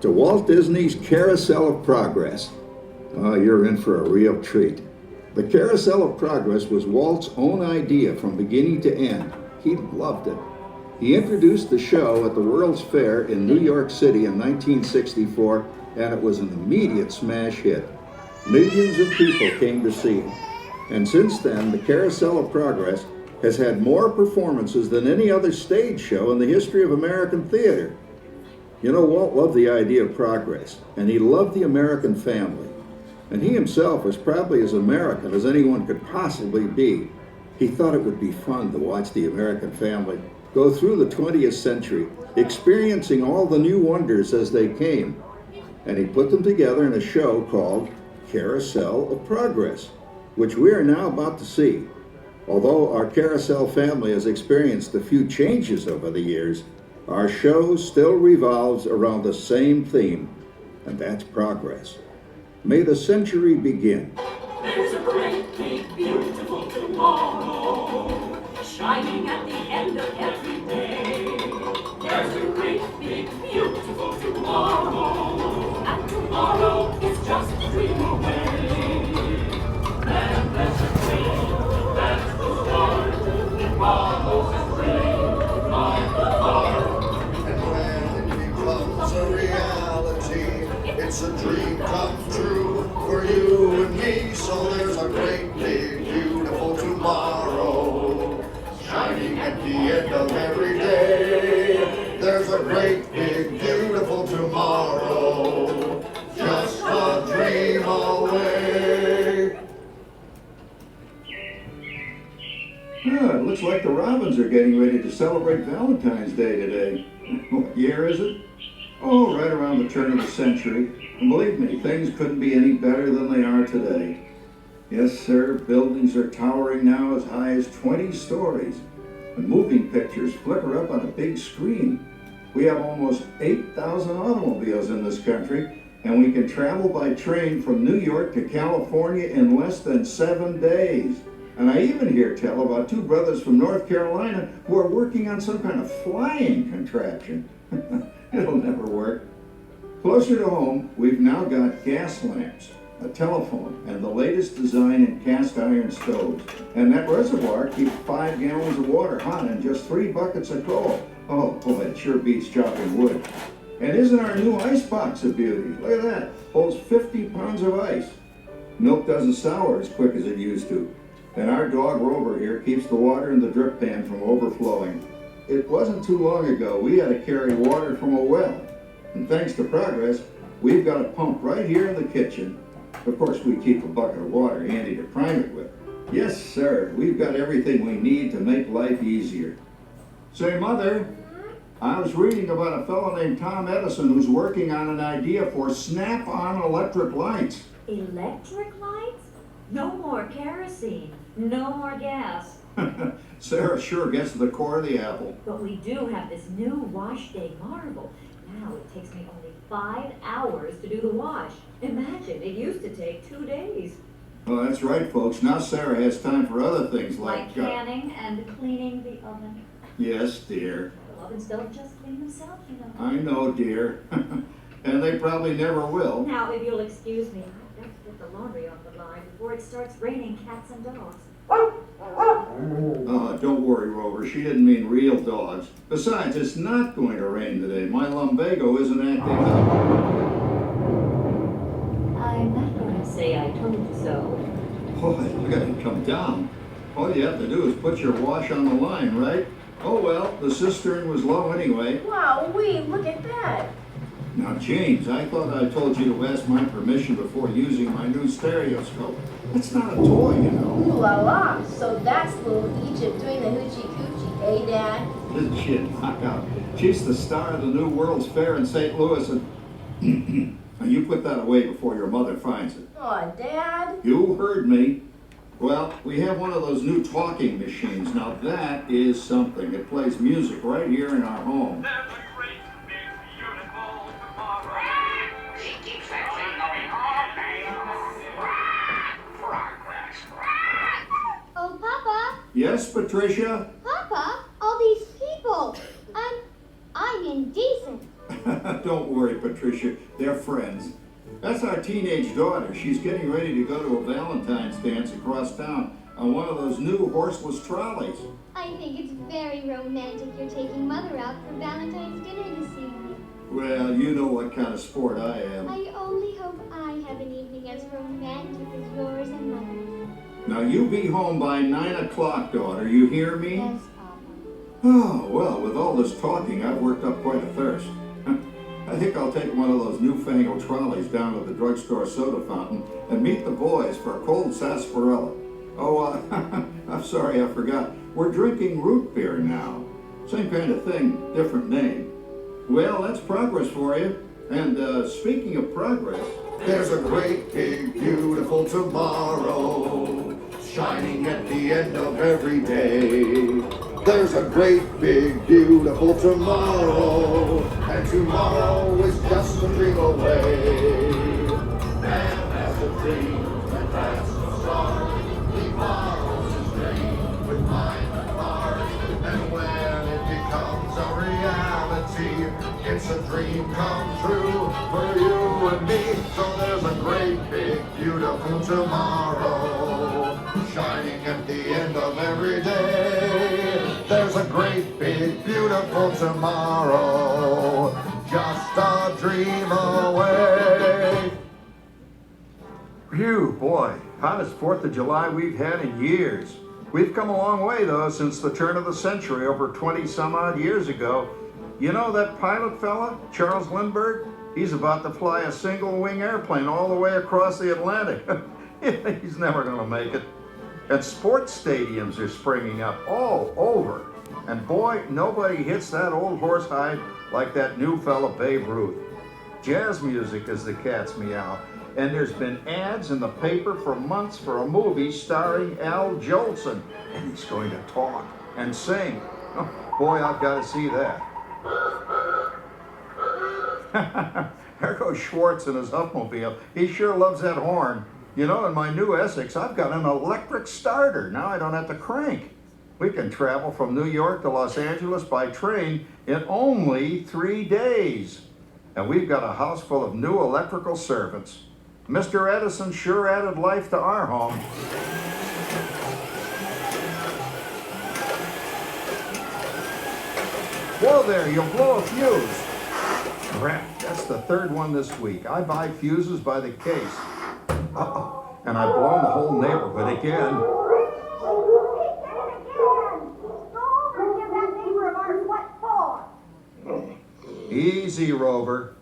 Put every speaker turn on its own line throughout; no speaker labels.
to Walt Disney's Carousel of Progress. Oh, you're in for a real treat. The Carousel of Progress was Walt's own idea from beginning to end. He loved it. He introduced the show at the World's Fair in New York City in 1964, and it was an immediate smash hit. Millions of people came to see it. And since then, the Carousel of Progress has had more performances than any other stage show in the history of American theater. You know, Walt loved the idea of progress, and he loved the American family. And he himself was probably as American as anyone could possibly be. He thought it would be fun to watch the American family go through the 20th century, experiencing all the new wonders as they came. And he put them together in a show called Carousel of Progress, which we are now about to see. Although our Carousel family has experienced a few changes over the years, our show still revolves around the same theme, and that's progress. May the century begin.
There's a great, big, beautiful tomorrow, shining at the end of every day. There's a great, big, beautiful tomorrow, and tomorrow is just a dream away. And there's a dream, that's the start, tomorrow's a dream, my heart.
And when it becomes a reality, it's a dream come true for you and me. So there's a great, big, beautiful tomorrow, shining at the end of every day. There's a great, big, beautiful tomorrow, just a dream away.
It looks like the Robins are getting ready to celebrate Valentine's Day today. What year is it? Oh, right around the turn of the century. And believe me, things couldn't be any better than they are today. Yes, sir, buildings are towering now as high as 20 stories. And moving pictures flicker up on a big screen. We have almost 8,000 automobiles in this country, and we can travel by train from New York to California in less than 7 days. And I even hear tell about two brothers from North Carolina who are working on some kind of flying contraption. It'll never work. Closer to home, we've now got gas lamps, a telephone, and the latest design in cast iron stoves. And that reservoir keeps 5 gallons of water hot in just 3 buckets of coal. Oh boy, it sure beats chopping wood. And isn't our new ice box a beauty? Look at that, holds 50 pounds of ice. Milk doesn't sour as quick as it used to. And our dog Rover here keeps the water in the drip pan from overflowing. It wasn't too long ago we had to carry water from a well. And thanks to progress, we've got a pump right here in the kitchen. Of course, we keep a bucket of water handy to prime it with. Yes, sir, we've got everything we need to make life easier. Say, Mother, I was reading about a fellow named Tom Edison who's working on an idea for snap-on electric lights.
Electric lights? No more kerosene, no more gas.
Sarah sure gets to the core of the apple.
But we do have this new wash day marvel. Now it takes me only 5 hours to do the wash. Imagine, it used to take 2 days.
Well, that's right, folks. Now Sarah has time for other things
Like canning and cleaning the oven.
Yes, dear.
The ovens don't just clean themselves, you know.
I know, dear. And they probably never will.
Now, if you'll excuse me, I've got to get the laundry off the line before it starts raining cats and dogs.
Don't worry, Rover. She didn't mean real dogs. Besides, it's not going to rain today. My lumbago isn't acting up.
I'm not going to say I told you so.
Boy, look at it come down. All you have to do is put your wash on the line, right? Oh well, the cistern was low anyway.
Wow-wee, look at that.
Now, James, I thought I told you to ask my permission before using my new stereoscope. That's not a toy, you know.
Ooh la la. So that's little Egypt doing the hoochie coochie, eh, Dad?
This shit, knock out. She's the star of the new World's Fair in St. Louis, and now you put that away before your mother finds it.
Aw, Dad.
You heard me. Well, we have one of those new talking machines. Now that is something. It plays music right here in our home.
There's a great, big, beautiful tomorrow.
She keeps that thing going all day long. Progress.
Oh, Papa,
Yes, Patricia?
Papa, all these people. I'm indecent.
Don't worry, Patricia. They're friends. That's our teenage daughter. She's getting ready to go to a Valentine's dance across town on one of those new horseless trolleys.
I think it's very romantic you're taking Mother out for Valentine's dinner this evening.
Well, you know what kind of sport I am.
I only hope I have an evening as romantic as yours and Mother's.
Now, you be home by 9 o'clock, daughter. You hear me?
Yes, Papa.
Oh, well, with all this talking, I've worked up quite a thirst. I think I'll take one of those newfangled trolleys down to the drugstore soda fountain and meet the boys for a cold sarsaparilla. Oh, I'm sorry, I forgot. We're drinking root beer now. Same kind of thing, different name. Well, that's progress for you. And speaking of progress...
There's a great, big, beautiful tomorrow, shining at the end of every day. There's a great, big, beautiful tomorrow, and tomorrow is just a dream away. Man has a dream, and that's the start. He follows his dream with mind and heart, and when it becomes a reality, it's a dream come true for you and me. So there's a great, big, beautiful tomorrow, shining at the end of every day. There's a great, big, beautiful tomorrow, just a dream away.
Phew, boy, hottest 4th of July we've had in years. We've come a long way, though, since the turn of the century, over 20-some-odd years ago. You know that pilot fella, Charles Lindbergh? He's about to fly a single-wing airplane all the way across the Atlantic. He's never going to make it. And sports stadiums are springing up all over. And boy, nobody hits that old horsehide like that new fella Babe Ruth. Jazz music is the cat's meow. And there's been ads in the paper for months for a movie starring Al Jolson. And he's going to talk and sing. Oh, boy, I've got to see that. There goes Schwartz in his Huffmobile. He sure loves that horn. You know, in my new Essex, I've got an electric starter. Now I don't have to crank. We can travel from New York to Los Angeles by train in only 3 days. And we've got a house full of new electrical servants. Mr. Edison sure added life to our home. Whoa there, you'll blow a fuse. Crap, that's the 3rd one this week. I buy fuses by the case. Uh-oh, and I've blown the whole neighborhood again. Easy, Rover.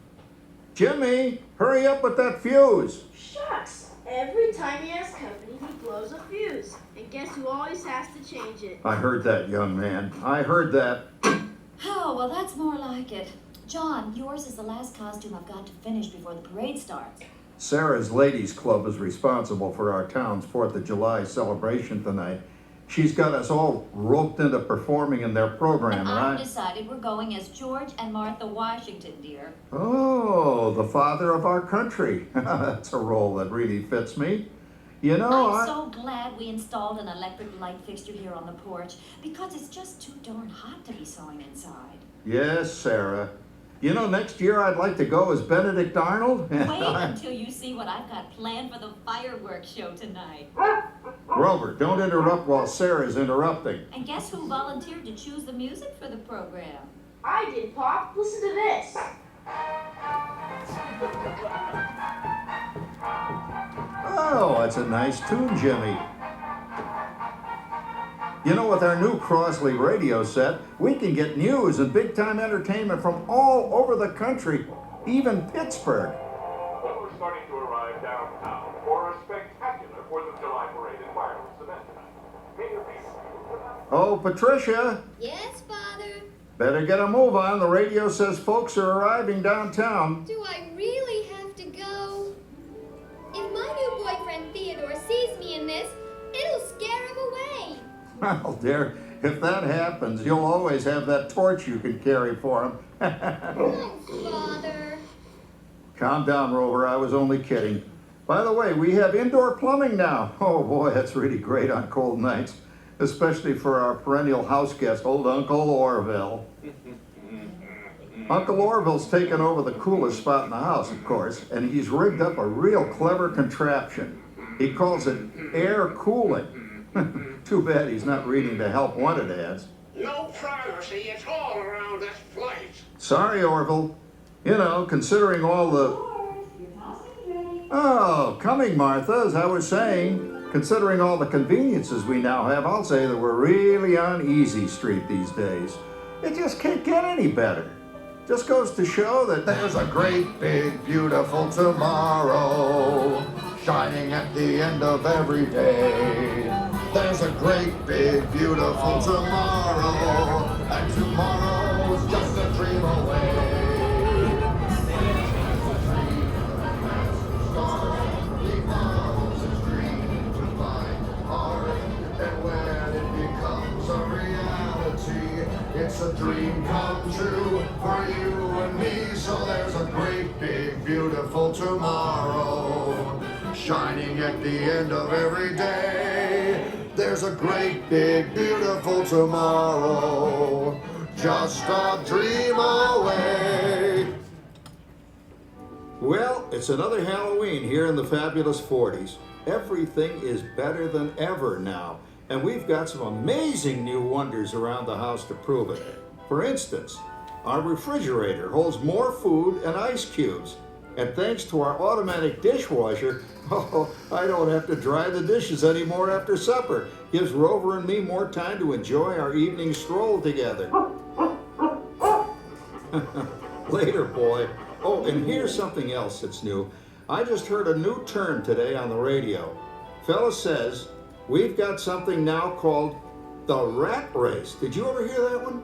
Jimmy, hurry up with that fuse.
Shucks! Every time he has company, he blows a fuse. And guess who always has to change it?
I heard that, young man. I heard that.
Oh, well, that's more like it. John, yours is the last costume I've got to finish before the parade starts.
Sarah's Ladies Club is responsible for our town's 4th of July celebration tonight. She's got us all roped into performing in their program,
and
right?
I've decided we're going as George and Martha Washington, dear.
Oh, the father of our country. That's a role that really fits me. You know,
I'm so glad we installed an electric light fixture here on the porch, because it's just too darn hot to be sewing inside.
Yes, Sarah. You know, next year I'd like to go as Benedict Arnold.
Wait until you see what I've got planned for the fireworks show tonight.
Grover, don't interrupt while Sarah's interrupting.
And guess who volunteered to choose the music for the program?
I did, Pop. Listen to this.
Oh, that's a nice tune, Jimmy. You know, with our new Crosley radio set, we can get news and big-time entertainment from all over the country, even Pittsburgh.
We're starting to arrive downtown for a spectacular 4th of July parade and fireworks event tonight. Mayor Pete.
Oh, Patricia,
Yes, Father?
better get a move on. The radio says folks are arriving downtown.
Do I really have to go? If my new boyfriend Theodore sees me in this, it'll scare him away.
Well, dear, if that happens, you'll always have that torch you can carry for him.
Oh, Father.
Calm down, Rover. I was only kidding. By the way, we have indoor plumbing now. Oh, boy, that's really great on cold nights, especially for our perennial house guest, old Uncle Orville. Uncle Orville's taken over the coolest spot in the house, of course, and he's rigged up a real clever contraption. He calls it air cooling. Too bad he's not reading the help wanted ads.
No privacy at all around this place.
Sorry, Orville. You know, considering all the... Oh, coming, Martha, as I was saying. Considering all the conveniences we now have, I'll say that we're really on easy street these days. It just can't get any better. Just goes to show that
There's a great, big, beautiful tomorrow shining at the end of every day. There's a great, big, beautiful tomorrow, and tomorrow's just a dream away. And when it becomes a reality, it's a dream come true for you and me. So there's a great, big, beautiful tomorrow shining at the end of every day. There's a great, big, beautiful tomorrow, just a dream away.
Well, it's another Halloween here in the Fabulous 40s. Everything is better than ever now, and we've got some amazing new wonders around the house to prove it. For instance, our refrigerator holds more food and ice cubes. And thanks to our automatic dishwasher, I don't have to dry the dishes anymore after supper. Gives Rover and me more time to enjoy our evening stroll together. Later, boy. Oh, and here's something else that's new. I just heard a new term today on the radio. Fella says, we've got something now called the rat race. Did you ever hear that one?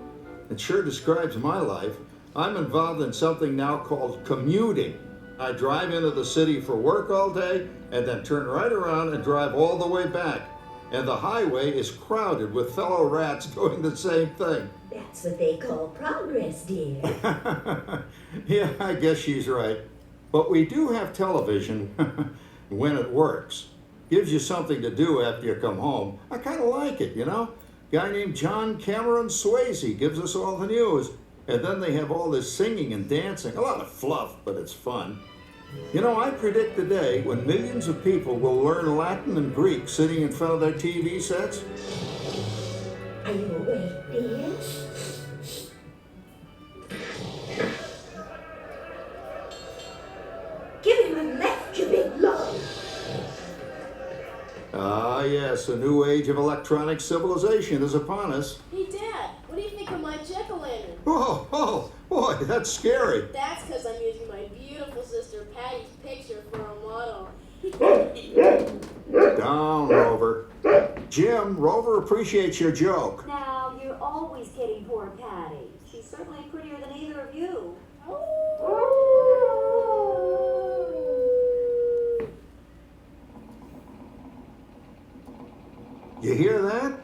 It sure describes my life. I'm involved in something now called commuting. I drive into the city for work all day and then turn right around and drive all the way back. And the highway is crowded with fellow rats doing the same thing.
That's what they call progress, dear.
Yeah, I guess she's right. But we do have television when it works. Gives you something to do after you come home. I kind of like it, you know? Guy named John Cameron Swayze gives us all the news. And then they have all this singing and dancing. A lot of fluff, but it's fun. You know, I predict the day when millions of people will learn Latin and Greek sitting in front of their TV sets.
Are you awake, dear? Give him a left, you big love.
Ah, yes, a new age of electronic civilization is upon us.
Hey, Dad, what do you think of my jack-o'-lantern?
Oh, boy, that's scary.
That's because I'm using my beautiful sister Patty's picture for a model.
Down, Rover. Jim, Rover appreciates your joke.
Now, you're always kidding poor Patty. She's certainly prettier than either of you.
You hear that?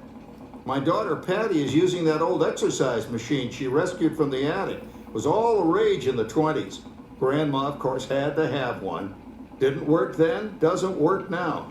My daughter Patty is using that old exercise machine she rescued from the attic. It was all the rage in the 20s. Grandma, of course, had to have one. Didn't work then, doesn't work now.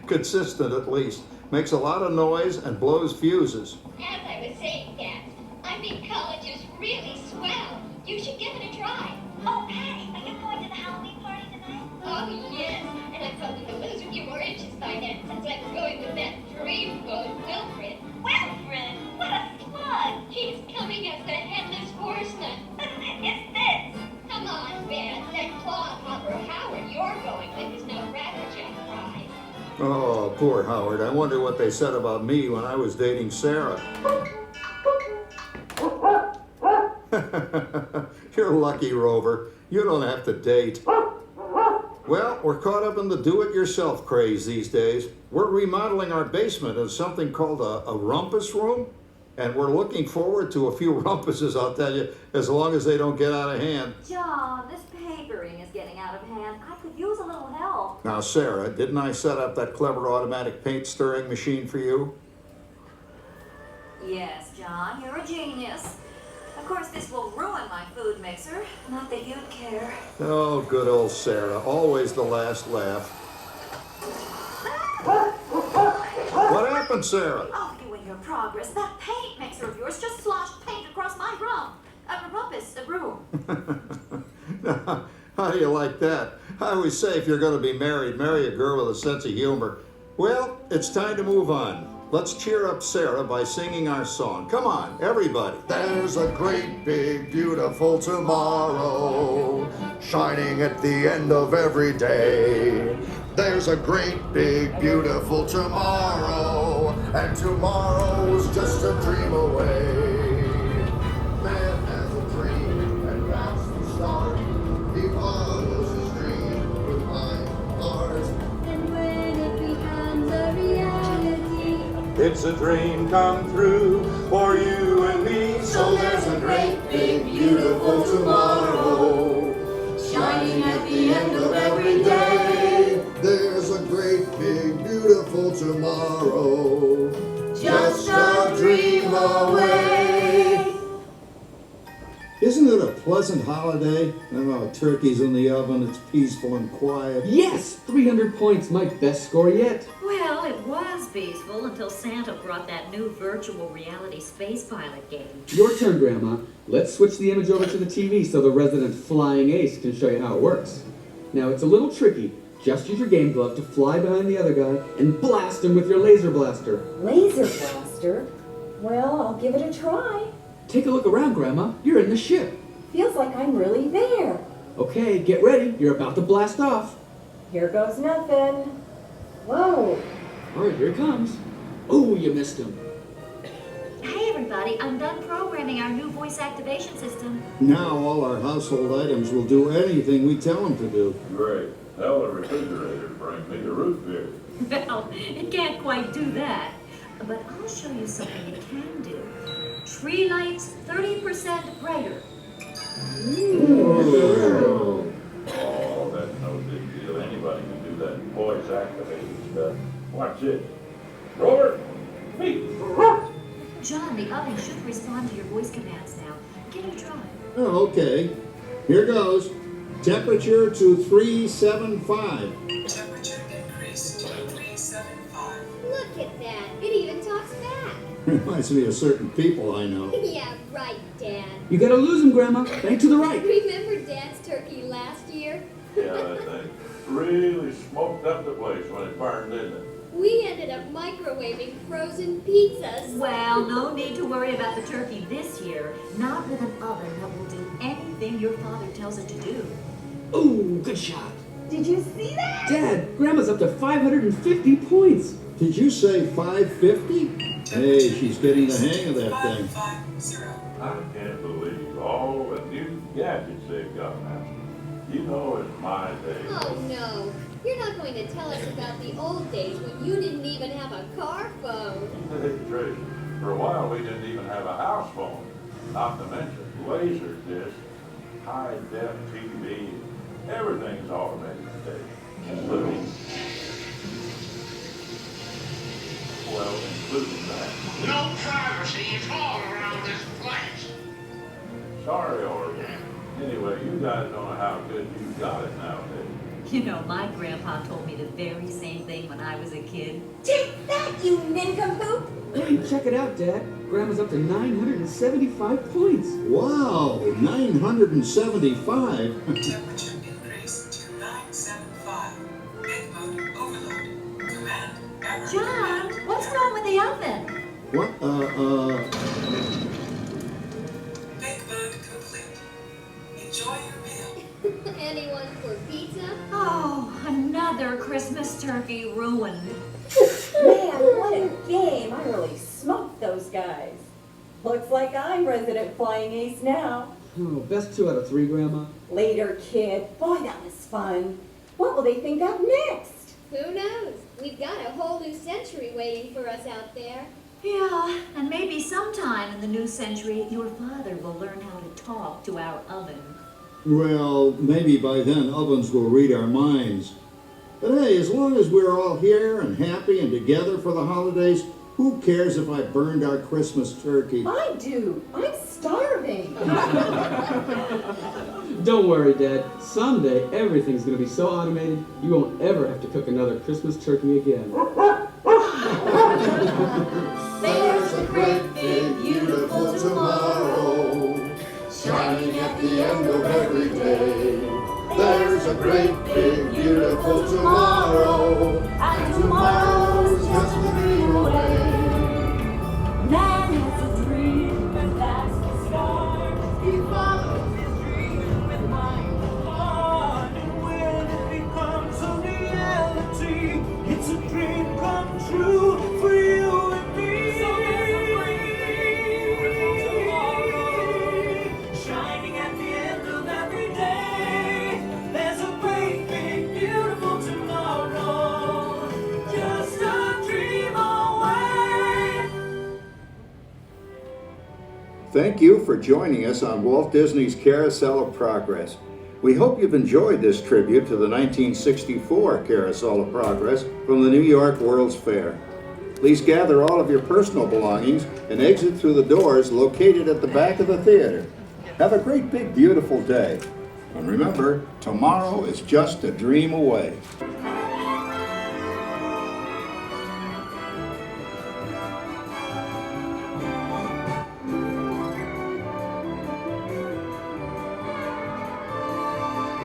Consistent, at least. Makes a lot of noise and blows fuses.
As I was saying, Dad, I think college is really swell. You should give it a try. Oh, Patty, are you going to the Halloween party tonight? Oh, yes. And I thought that the lizard you were interested in since I'm going with that dreamboat Wilfred. Wilfred? What a slug! He's coming as the headless horseman. It's this. Come on, Ben. That clodhopper Howard you're going with is no Ratterjack prize.
Oh, poor Howard. I wonder what they said about me when I was dating Sarah. You're lucky, Rover. You don't have to date. Well, we're caught up in the do-it-yourself craze these days. We're remodeling our basement in something called a rumpus room, and we're looking forward to a few rumpuses, I'll tell you, as long as they don't get out of hand.
John, this papering is getting out of hand. I could use a little help.
Now, Sarah, didn't I set up that clever automatic paint stirring machine for you?
Yes, John, you're a genius. Of course, this will ruin my food mixer. Not that you'd care.
Oh, good old Sarah. Always the last laugh. What happened, Sarah?
Oh, you and your progress. That paint mixer of yours just sloshed paint across my rump. A rumpus the room.
How do you like that? I always say if you're going to be married, marry a girl with a sense of humor. Well, it's time to move on. Let's cheer up Sarah by singing our song. Come on, everybody.
There's a great big beautiful tomorrow shining at the end of every day. There's a great big beautiful tomorrow, and tomorrow's just a dream away. Man has a dream, and that's the start. He follows his dream with my heart.
And when it becomes a reality,
It's a dream come true for you and me.
So there's a great big beautiful tomorrow shining at the end of every day. There's a great big beautiful tomorrow, just a dream away.
Isn't it a pleasant holiday? Oh, turkey's in the oven, it's peaceful and quiet.
Yes! 300 points, my best score yet.
Well, it was peaceful until Santa brought that new virtual reality space pilot game.
Your turn, Grandma. Let's switch the image over to the TV so the resident flying ace can show you how it works. Now, it's a little tricky. Just use your game glove to fly behind the other guy and blast him with your laser blaster.
Laser blaster? Well, I'll give it a try.
Take a look around, Grandma. You're in the ship.
Feels like I'm really there.
Okay, get ready. You're about to blast off.
Here goes nothing. Whoa.
All right, here it comes. Oh, you missed him.
Hey everybody, I'm done programming our new voice activation system.
Now all our household items will do anything we tell them to do.
Great. Tell the refrigerator to bring me the root beer.
Well, it can't quite do that. But I'll show you something it can do. Tree lights 30% brighter.
Oh, that's no big deal. Anybody can do that voice activated stuff. Watch it. Robert, meet.
John, the oven should respond to your voice commands now. Give it a try.
Oh, okay. Here goes. Temperature to 375.
Temperature increased to 375.
Look at that. It even talks back.
Reminds me of certain people I know.
Yeah, right, Dad.
You gotta lose him, Grandma. Bank to the right.
Remember Dad's turkey last year?
Yeah, that thing really smoked up the place when it burned, didn't it?
We ended up microwaving frozen pizzas.
Well, no need to worry about the turkey this year. Not with an oven that will do anything your father tells it to do.
Ooh, good shot.
Did you see that?
Dad, Grandma's up to 550 points.
Did you say 550? Hey, she's getting the hang of that thing.
550.
I can't believe all the new gadgets they've got now. You know, it's my day.
Oh no, you're not going to tell us about the old days when you didn't even have a car phone.
Hey, Tracy, for a while we didn't even have a house phone. Not to mention laser disc, high-def TV. Everything's automated today, including that.
No privacy at all around this place.
Sorry, Oregon. Anyway, you guys don't know how good you've got it nowadays.
You know, my grandpa told me the very same thing when I was a kid.
Take that, you nincompoop!
Hey, check it out, Dad. Grandma's up to 975 points.
Wow, 975.
Temperature increased to 975. Big mode overload. Command error.
John, what's wrong with the oven?
What?
Big mode complete. Enjoy your meal.
Anyone for pizza?
Oh, another Christmas turkey ruined.
Man, what a game. I really smoked those guys. Looks like I'm resident flying ace now.
Oh, best 2 out of 3, Grandma.
Later, kid. Boy, that was fun. What will they think up next?
Who knows? We've got a whole new century waiting for us out there.
Yeah, and maybe sometime in the new century, your father will learn how to talk to our oven.
Well, maybe by then ovens will read our minds. But hey, as long as we're all here and happy and together for the holidays, who cares if I burned our Christmas turkey?
I do. I'm starving.
Don't worry, Dad. Someday, everything's going to be so automated, you won't ever have to cook another Christmas turkey again.
There's a great big beautiful tomorrow shining at the end of every day. There's a great, big, beautiful tomorrow, and tomorrow's just a dream away.
Man has a dream, and that's the start. He follows his dream with mind and heart. And when it becomes a reality, it's a dream come true for you and me. So there's a great, beautiful tomorrow, shining at the end of every day. There's a great, big, beautiful tomorrow, just a dream away.
Thank you for joining us on Walt Disney's Carousel of Progress. We hope you've enjoyed this tribute to the 1964 Carousel of Progress from the New York World's Fair. Please gather all of your personal belongings and exit through the doors located at the back of the theater. Have a great, big, beautiful day. And remember, tomorrow is just a dream away.